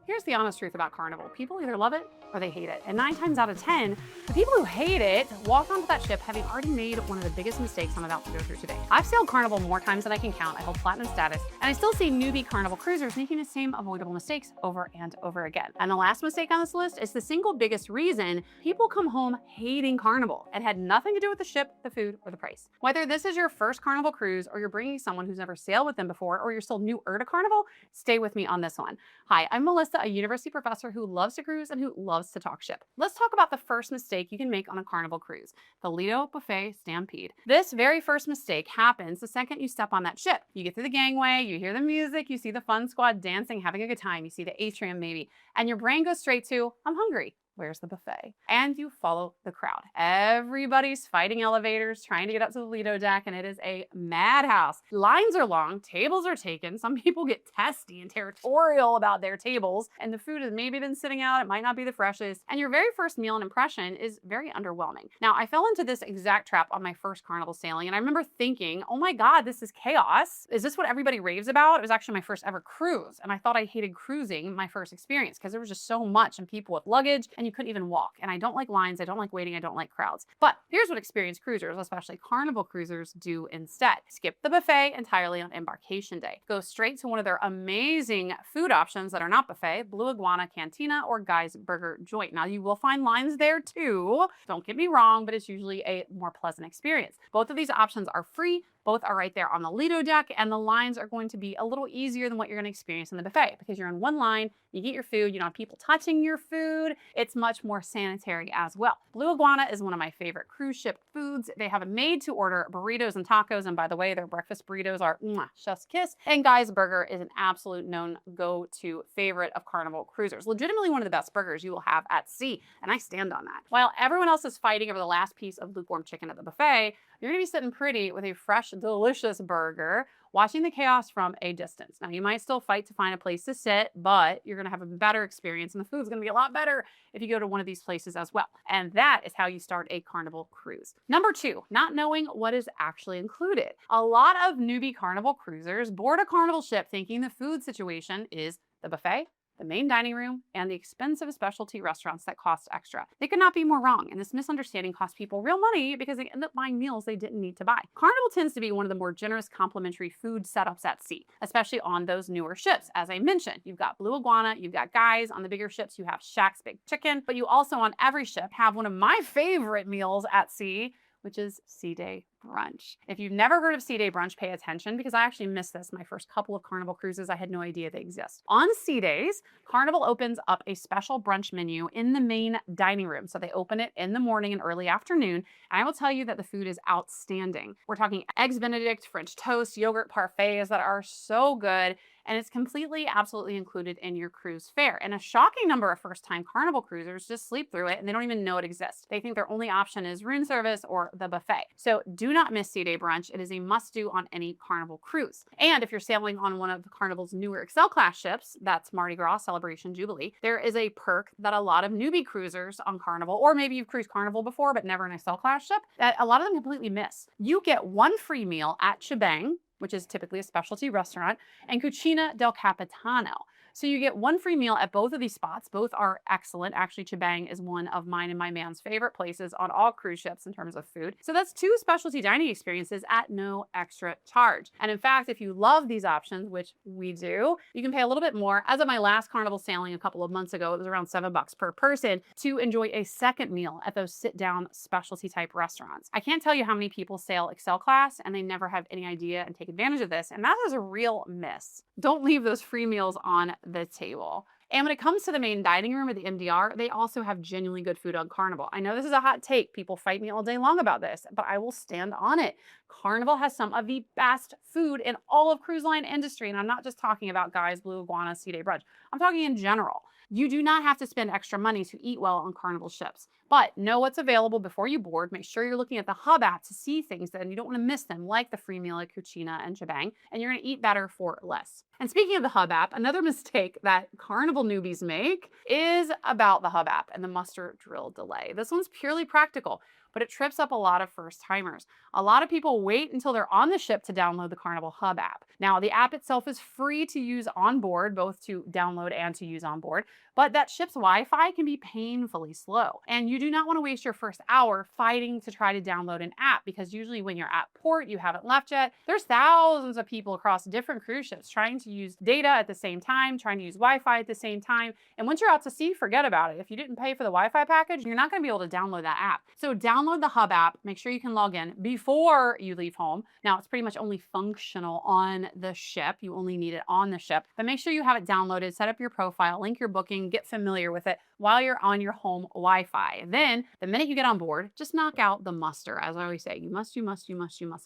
Here's the honest truth about Carnival. People either love it or they hate it. And 9 times out of 10, the people who hate it walk onto that ship having already made one of the biggest mistakes I'm about to go through today. I've sailed Carnival more times than I can count. I hold platinum status, and I still see newbie Carnival cruisers making the same avoidable mistakes over and over again. And the last mistake on this list is the single biggest reason people come home hating Carnival. It had nothing to do with the ship, the food, or the price. Whether this is your first Carnival cruise or you're bringing someone who's never sailed with them before, or you're still newer to Carnival, stay with me on this one. Hi, I'm Melissa, a university professor who loves to cruise and who loves to talk ship. Let's talk about the first mistake you can make on a Carnival cruise, the Lido buffet stampede. This very first mistake happens the second you step on that ship. You get through the gangway, you hear the music, you see the fun squad dancing, having a good time, you see the atrium maybe, and your brain goes straight to, I'm hungry. Where's the buffet? And you follow the crowd. Everybody's fighting elevators, trying to get up to the Lido deck, and it is a madhouse. Lines are long, tables are taken. Some people get testy and territorial about their tables, and the food has maybe been sitting out. It might not be the freshest. And your very first meal and impression is very underwhelming. Now, I fell into this exact trap on my first Carnival sailing, and I remember thinking, oh my God, this is chaos. Is this what everybody raves about? It was actually my first ever cruise, and I thought I hated cruising my first experience because there was just so much and people with luggage, and you couldn't even walk. And I don't like lines, I don't like waiting, I don't like crowds. But here's what experienced cruisers, especially Carnival cruisers, do instead. Skip the buffet entirely on embarkation day. Go straight to one of their amazing food options that are not buffet, Blue Iguana Cantina or Guy's Burger Joint. Now you will find lines there too, don't get me wrong, but it's usually a more pleasant experience. Both of these options are free. Both are right there on the Lido deck, and the lines are going to be a little easier than what you're going to experience in the buffet because you're in one line, you get your food, you don't have people touching your food. It's much more sanitary as well. Blue Iguana is one of my favorite cruise ship foods. They have a made-to-order burritos and tacos, and by the way, their breakfast burritos are chef's kiss. And Guy's Burger is an absolute known go-to favorite of Carnival cruisers. Legitimately one of the best burgers you will have at sea, and I stand on that. While everyone else is fighting over the last piece of lukewarm chicken at the buffet, you're gonna be sitting pretty with a fresh, delicious burger, watching the chaos from a distance. Now, you might still fight to find a place to sit, but you're gonna have a better experience, and the food's gonna be a lot better if you go to one of these places as well. And that is how you start a Carnival cruise. Number 2, not knowing what is actually included. A lot of newbie Carnival cruisers board a Carnival ship thinking the food situation is the buffet, the main dining room, and the expensive specialty restaurants that cost extra. They could not be more wrong, and this misunderstanding cost people real money because they end up buying meals they didn't need to buy. Carnival tends to be one of the more generous complimentary food setups at sea, especially on those newer ships. As I mentioned, you've got Blue Iguana, you've got Guys. On the bigger ships, you have Shaq's Big Chicken, but you also on every ship have one of my favorite meals at sea, which is Sea Day brunch. If you've never heard of Sea Day brunch, pay attention because I actually missed this my first couple of Carnival cruises. I had no idea they exist. On Sea Days, Carnival opens up a special brunch menu in the main dining room. So they open it in the morning and early afternoon. And I will tell you that the food is outstanding. We're talking eggs Benedict, French toast, yogurt parfaits that are so good. And it's completely, absolutely included in your cruise fare. And a shocking number of first-time Carnival cruisers just sleep through it and they don't even know it exists. They think their only option is room service or the buffet. So do not miss Sea Day brunch. It is a must-do on any Carnival cruise. And if you're sailing on one of Carnival's newer Excel class ships, that's Mardi Gras Celebration Jubilee, there is a perk that a lot of newbie cruisers on Carnival, or maybe you've cruised Carnival before but never an Excel class ship, that a lot of them completely miss. You get one free meal at Chibang, which is typically a specialty restaurant, and Cucina del Capitano. So you get one free meal at both of these spots. Both are excellent. Actually, Chibang is one of mine and my man's favorite places on all cruise ships in terms of food. So that's 2 specialty dining experiences at no extra charge. And in fact, if you love these options, which we do, you can pay a little bit more. As of my last Carnival sailing a couple of months ago, it was around $7 per person to enjoy a second meal at those sit-down specialty type restaurants. I can't tell you how many people sail Excel class and they never have any idea and take advantage of this. And that is a real miss. Don't leave those free meals on the table. And when it comes to the main dining room or the MDR, they also have genuinely good food on Carnival. I know this is a hot take. People fight me all day long about this, but I will stand on it. Carnival has some of the best food in all of cruise line industry. And I'm not just talking about Guys, Blue Iguana, Sea Day brunch. I'm talking in general. You do not have to spend extra money to eat well on Carnival ships, but know what's available before you board. Make sure you're looking at the Hub app to see things that you don't want to miss them, like the free meal at Cucina and Chibang, and you're going to eat better for less. And speaking of the Hub app, another mistake that Carnival newbies make is about the Hub app and the muster drill delay. This one's purely practical. but it trips up a lot of first timers. A lot of people wait until they're on the ship to download the Carnival Hub app. Now, the app itself is free to use on board, both to download and to use on board, but that ship's Wi-Fi can be painfully slow. And you do not want to waste your first hour fighting to try to download an app, because usually when you're at port, you haven't left yet. There's thousands of people across different cruise ships trying to use data at the same time, trying to use Wi-Fi at the same time. And once you're out to sea, forget about it. If you didn't pay for the Wi-Fi package, you're not going to be able to download that app. So download the Hub app, make sure you can log in before you leave home. Now, it's pretty much only functional on the ship. You only need it on the ship, but make sure you have it downloaded, set up your profile, link your booking, get familiar with it while you're on your home Wi-Fi. Then the minute you get on board, just knock out the muster. As I always say, you must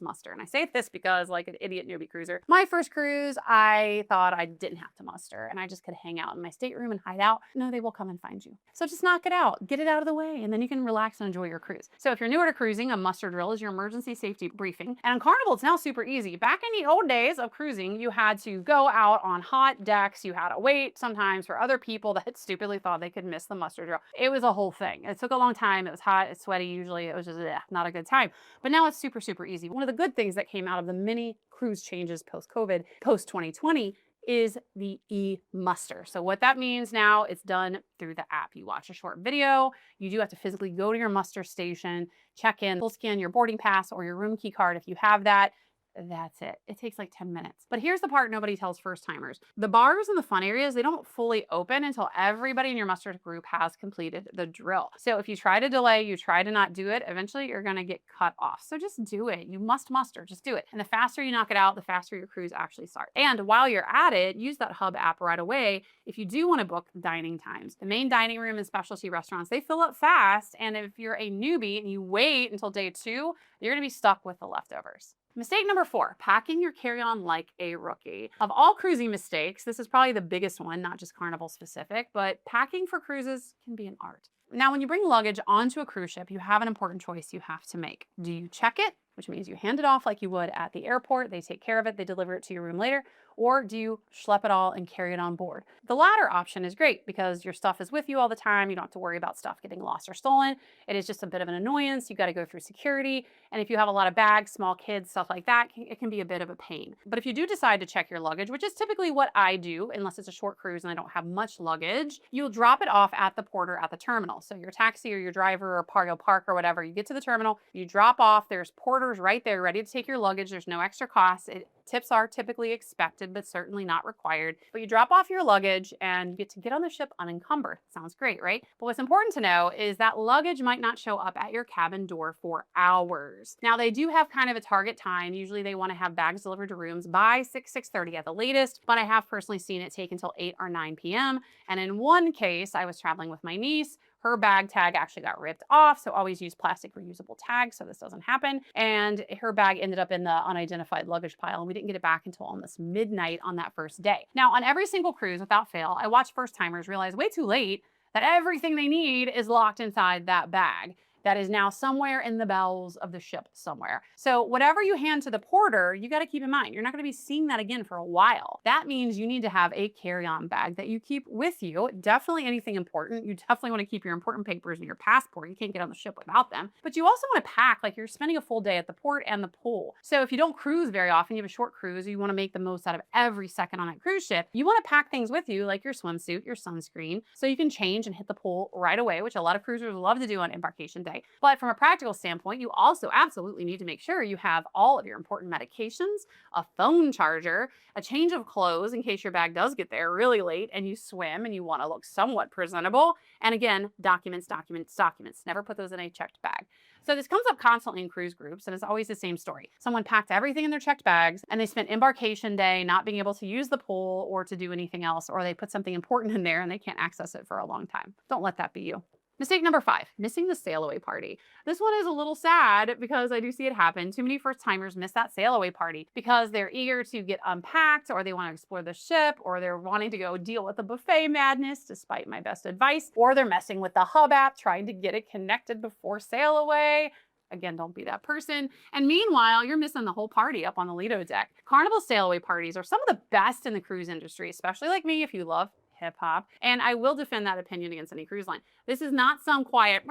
muster. And I say this because, like an idiot newbie cruiser, my first cruise, I thought I didn't have to muster and I just could hang out in my stateroom and hide out. No, they will come and find you. So just knock it out, get it out of the way, and then you can relax and enjoy your cruise. So if you're newer to cruising, a muster drill is your emergency safety briefing. And on Carnival, it's now super easy. Back in the old days of cruising, you had to go out on hot decks. You had to wait sometimes for other people that stupidly thought they could miss the muster drill. It was a whole thing. It took a long time. It was hot, it's sweaty. Usually it was just not a good time. But now it's super, super easy. One of the good things that came out of the many cruise changes post-COVID, post-2020, is the e-muster. So what that means now, it's done through the app. You watch a short video, you do have to physically go to your muster station, check in, full scan your boarding pass or your room key card if you have that. That's it. It takes like 10 minutes. But here's the part nobody tells first timers. The bars and the fun areas, they don't fully open until everybody in your muster group has completed the drill. So if you try to delay, you try to not do it, eventually you're going to get cut off. So just do it. You must muster. Just do it. And the faster you knock it out, the faster your cruise actually starts. And while you're at it, use that Hub app right away if you do want to book dining times. The main dining room and specialty restaurants, they fill up fast. And if you're a newbie and you wait until day 2, you're going to be stuck with the leftovers. Mistake number 4, packing your carry-on like a rookie. Of all cruising mistakes, this is probably the biggest one, not just Carnival specific, but packing for cruises can be an art. Now, when you bring luggage onto a cruise ship, you have an important choice you have to make. Do you check it, which means you hand it off like you would at the airport, they take care of it, they deliver it to your room later, or do you schlep it all and carry it on board? The latter option is great because your stuff is with you all the time. You don't have to worry about stuff getting lost or stolen. It is just a bit of an annoyance. You got to go through security. And if you have a lot of bags, small kids, stuff like that, it can be a bit of a pain. But if you do decide to check your luggage, which is typically what I do, unless it's a short cruise and I don't have much luggage, you'll drop it off at the porter at the terminal. So your taxi or your driver or you'll park or whatever, you get to the terminal, you drop off, there's porters right there ready to take your luggage. There's no extra cost. Tips are typically expected, but certainly not required. But you drop off your luggage and you get to get on the ship unencumbered. Sounds great, right? But what's important to know is that luggage might not show up at your cabin door for hours. Now, they do have kind of a target time. Usually they want to have bags delivered to rooms by 6:30 at the latest, but I have personally seen it take until 8 or 9 p.m. And in one case, I was traveling with my niece. Her bag tag actually got ripped off, so always use plastic reusable tags so this doesn't happen. And her bag ended up in the unidentified luggage pile, and we didn't get it back until almost midnight on that first day. Now, on every single cruise, without fail, I watch first timers realize way too late that everything they need is locked inside that bag that is now somewhere in the bowels of the ship somewhere. So whatever you hand to the porter, you got to keep in mind, you're not going to be seeing that again for a while. That means you need to have a carry-on bag that you keep with you. Definitely anything important. You definitely want to keep your important papers and your passport. You can't get on the ship without them. But you also want to pack like you're spending a full day at the port and the pool. So if you don't cruise very often, you have a short cruise, you want to make the most out of every second on that cruise ship, you want to pack things with you like your swimsuit, your sunscreen, so you can change and hit the pool right away, which a lot of cruisers love to do on embarkation day. But from a practical standpoint, you also absolutely need to make sure you have all of your important medications, a phone charger, a change of clothes in case your bag does get there really late and you swim and you want to look somewhat presentable. And again, documents. Never put those in a checked bag. So this comes up constantly in cruise groups, and it's always the same story. Someone packed everything in their checked bags, and they spent embarkation day not being able to use the pool or to do anything else, or they put something important in there and they can't access it for a long time. Don't let that be you. Mistake number 5, missing the sail away party. This one is a little sad because I do see it happen. Too many first timers miss that sail away party because they're eager to get unpacked, or they want to explore the ship, or they're wanting to go deal with the buffet madness despite my best advice, or they're messing with the Hub app trying to get it connected before sail away. Again, don't be that person. And meanwhile, you're missing the whole party up on the Lido deck. Carnival sail away parties are some of the best in the cruise industry, especially like me if you love hip hop. And I will defend that opinion against any cruise line. This is not some quiet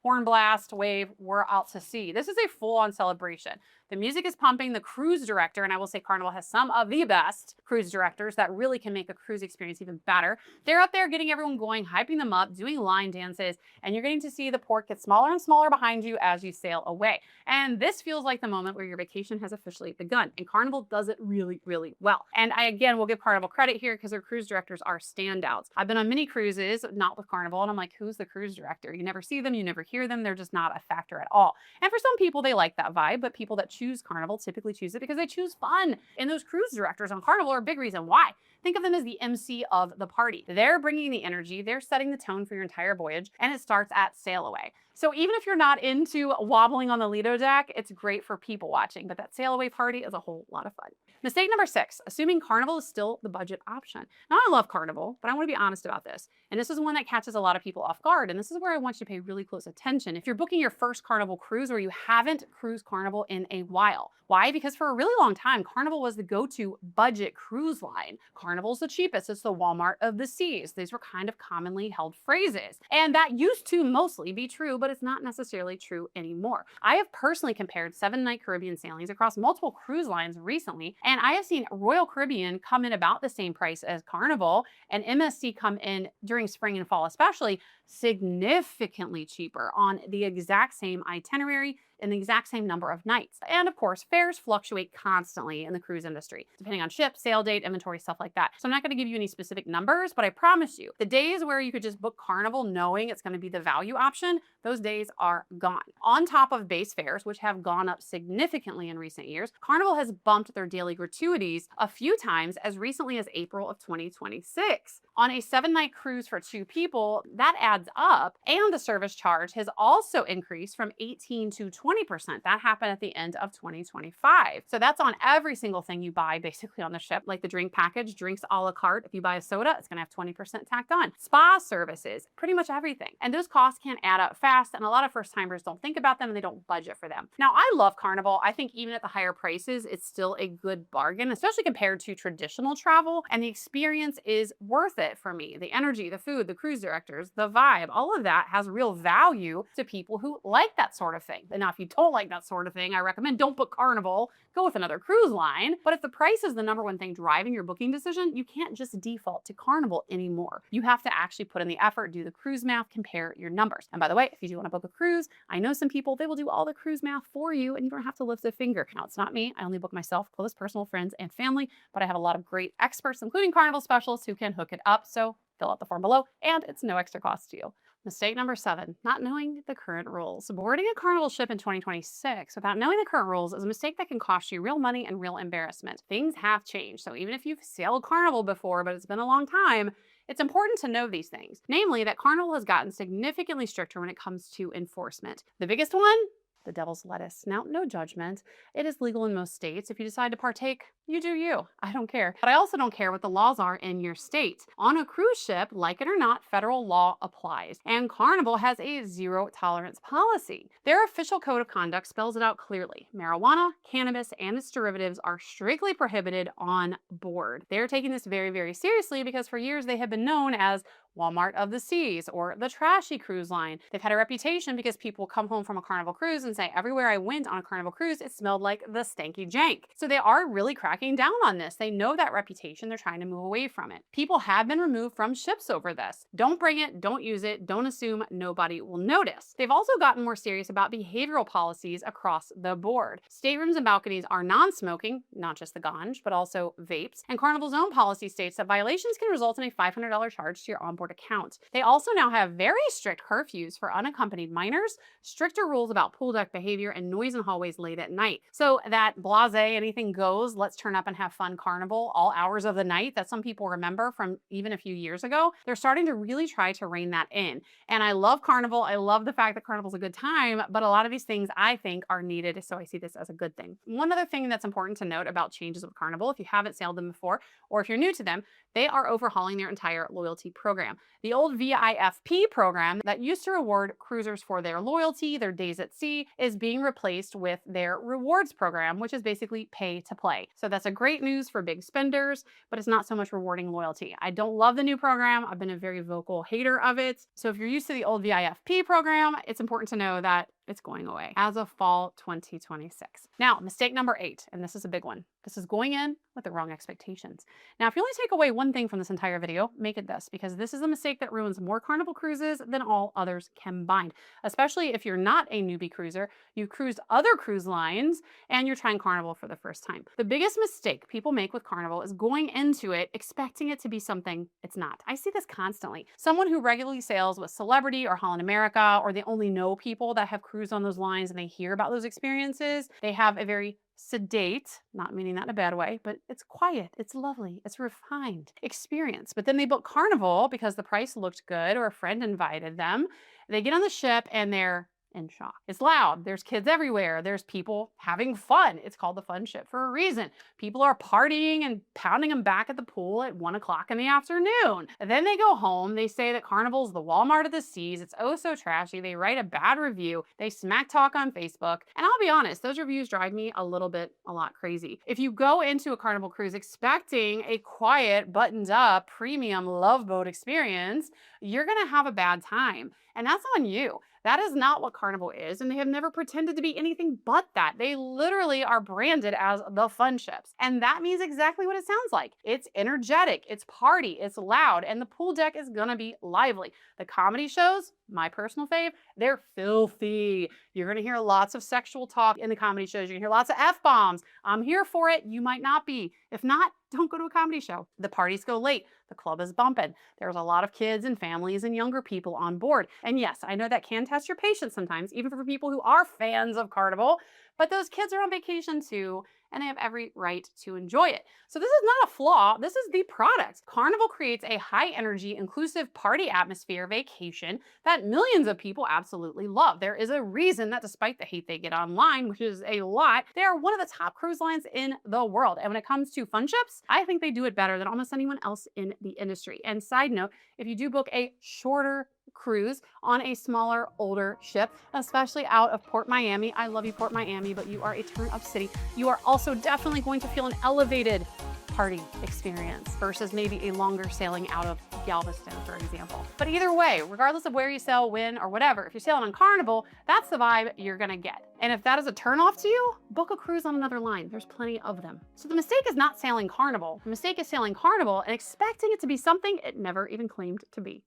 horn blast, wave, we're out to sea. This is a full-on celebration. The music is pumping. The cruise director, and I will say Carnival has some of the best cruise directors that really can make a cruise experience even better. They're up there getting everyone going, hyping them up, doing line dances, and you're getting to see the port get smaller and smaller behind you as you sail away. And this feels like the moment where your vacation has officially begun. And Carnival does it really, really well. And I, again, will give Carnival credit here because their cruise directors are standouts. I've been on many cruises, not with Carnival, and I'm like, who's the cruise director? You never see them, you never hear them. They're just not a factor at all. And for some people, they like that vibe, but people that choose Carnival typically choose it because they choose fun. And those cruise directors on Carnival are a big reason why. Think of them as the MC of the party. They're bringing the energy, they're setting the tone for your entire voyage, and it starts at sail away. So even if you're not into wobbling on the Lido deck, it's great for people watching, but that sail away party is a whole lot of fun. Mistake number 6, assuming Carnival is still the budget option. Now, I love Carnival, but I want to be honest about this. And this is one that catches a lot of people off guard. And this is where I want you to pay really close attention. If you're booking your first Carnival cruise or you haven't cruised Carnival in a while. Why? Because for a really long time, Carnival was the go-to budget cruise line. Carnival's the cheapest. It's the Walmart of the seas. These were kind of commonly held phrases. And that used to mostly be true, but it's not necessarily true anymore. I have personally compared 7-night Caribbean sailings across multiple cruise lines recently, and I have seen Royal Caribbean come in about the same price as Carnival, and MSC come in during spring and fall especially significantly cheaper on the exact same itinerary and the exact same number of nights. And of course, fares fluctuate constantly in the cruise industry, depending on ship, sail date, inventory, stuff like that. So I'm not going to give you any specific numbers, but I promise you, the days where you could just book Carnival knowing it's going to be the value option, those days are gone. On top of base fares, which have gone up significantly in recent years, Carnival has bumped their daily gratuities a few times as recently as April of 2026. On a 7-night cruise for 2 people, that adds up, and the service charge has also increased from 18 to 20%. That happened at the end of 2025. So that's on every single thing you buy basically on the ship, like the drink package, drinks a la carte. If you buy a soda, it's gonna have 20% tacked on. Spa services, pretty much everything. And those costs can add up fast, and a lot of first timers don't think about them and they don't budget for them. Now, I love Carnival. I think even at the higher prices, it's still a good bargain, especially compared to traditional travel, and the experience is worth it for me. The energy, the food, the cruise directors, the vibe, all of that has real value to people who like that sort of thing. And now, if you don't like that sort of thing, I recommend don't book Carnival, go with another cruise line. But if the price is the number one thing driving your booking decision, you can't just default to Carnival anymore. You have to actually put in the effort, do the cruise math, compare your numbers. And by the way, if you do want to book a cruise, I know some people, they will do all the cruise math for you and you don't have to lift a finger. Now, it's not me. I only book myself, close personal friends and family, but I have a lot of great experts, including Carnival specialists who can hook it up. So fill out the form below and it's no extra cost to you. Mistake number 7, not knowing the current rules. Boarding a Carnival ship in 2026 without knowing the current rules is a mistake that can cost you real money and real embarrassment. Things have changed. So even if you've sailed Carnival before, but it's been a long time, it's important to know these things. Namely, that Carnival has gotten significantly stricter when it comes to enforcement. The biggest one? The devil's lettuce. Now, no judgment. It is legal in most states. If you decide to partake, you do you. I don't care. But I also don't care what the laws are in your state. On a cruise ship, like it or not, federal law applies. And Carnival has a zero tolerance policy. Their official code of conduct spells it out clearly. Marijuana, cannabis, and its derivatives are strictly prohibited on board. They're taking this very, very seriously because for years they have been known as Walmart of the seas or the trashy cruise line. They've had a reputation because people come home from a Carnival cruise and say, everywhere I went on a Carnival cruise, it smelled like the stanky jank. So they are really cracking down on this. They know that reputation. They're trying to move away from it. People have been removed from ships over this. Don't bring it, don't use it, don't assume nobody will notice. They've also gotten more serious about behavioral policies across the board. Staterooms and balconies are non-smoking, not just the ganj, but also vapes. And Carnival's own policy states that violations can result in a $500 charge to your onboard account. They also now have very strict curfews for unaccompanied minors, stricter rules about pool deck behavior, and noise in hallways late at night. So that blasé, anything goes, let's turn up and have fun Carnival all hours of the night that some people remember from even a few years ago, they're starting to really try to rein that in. And I love Carnival. I love the fact that Carnival's a good time, but a lot of these things I think are needed. So I see this as a good thing. One other thing that's important to note about changes with Carnival, if you haven't sailed them before, or if you're new to them, they are overhauling their entire loyalty program. The old VIFP program that used to reward cruisers for their loyalty, their days at sea, is being replaced with their rewards program, which is basically pay to play. So that's a great news for big spenders, but it's not so much rewarding loyalty. I don't love the new program. I've been a very vocal hater of it. So if you're used to the old VIFP program, it's important to know that it's going away as of fall 2026. Now, mistake number 8, and this is a big one. This is going in with the wrong expectations. Now, if you only take away one thing from this entire video, make it this, because this is a mistake that ruins more Carnival cruises than all others combined, especially if you're not a newbie cruiser, you've cruised other cruise lines, and you're trying Carnival for the first time. The biggest mistake people make with Carnival is going into it expecting it to be something it's not. I see this constantly. Someone who regularly sails with Celebrity or Holland America, or they only know people that have cruised on those lines and they hear about those experiences, they have a very sedate, not meaning that in a bad way, but it's quiet, it's lovely, it's refined experience. But then they book Carnival because the price looked good or a friend invited them. They get on the ship and they're in shock. It's loud. There's kids everywhere. There's people having fun. It's called the fun ship for a reason. People are partying and pounding them back at the pool at 1 o'clock in the afternoon. And then they go home. They say that Carnival's the Walmart of the seas. It's oh so trashy. They write a bad review. They smack talk on Facebook. And I'll be honest, those reviews drive me a lot crazy. If you go into a Carnival cruise expecting a quiet, buttoned up, premium love boat experience, you're going to have a bad time. And that's on you. That is not what Carnival is, and they have never pretended to be anything but that. They literally are branded as the fun ships, and that means exactly what it sounds like. It's energetic, it's party, it's loud, and the pool deck is gonna be lively. The comedy shows, my personal fave, they're filthy. You're gonna hear lots of sexual talk in the comedy shows. You're gonna hear lots of F-bombs. I'm here for it. You might not be. If not, don't go to a comedy show. The parties go late. The club is bumping. There's a lot of kids and families and younger people on board. And yes, I know that can test your patience sometimes, even for people who are fans of Carnival, but those kids are on vacation too, and they have every right to enjoy it. So this is not a flaw, this is the product. Carnival creates a high energy, inclusive party atmosphere vacation that millions of people absolutely love. There is a reason that despite the hate they get online, which is a lot, they are one of the top cruise lines in the world. And when it comes to fun ships, I think they do it better than almost anyone else in the industry. And side note, if you do book a shorter cruise on a smaller, older ship, especially out of Port Miami. I love you, Port Miami, but you are a turn-up city. You are also definitely going to feel an elevated party experience versus maybe a longer sailing out of Galveston, for example. But either way, regardless of where you sail, when, or whatever, if you're sailing on Carnival, that's the vibe you're gonna get. And if that is a turnoff to you, book a cruise on another line. There's plenty of them. So the mistake is not sailing Carnival. The mistake is sailing Carnival and expecting it to be something it never even claimed to be.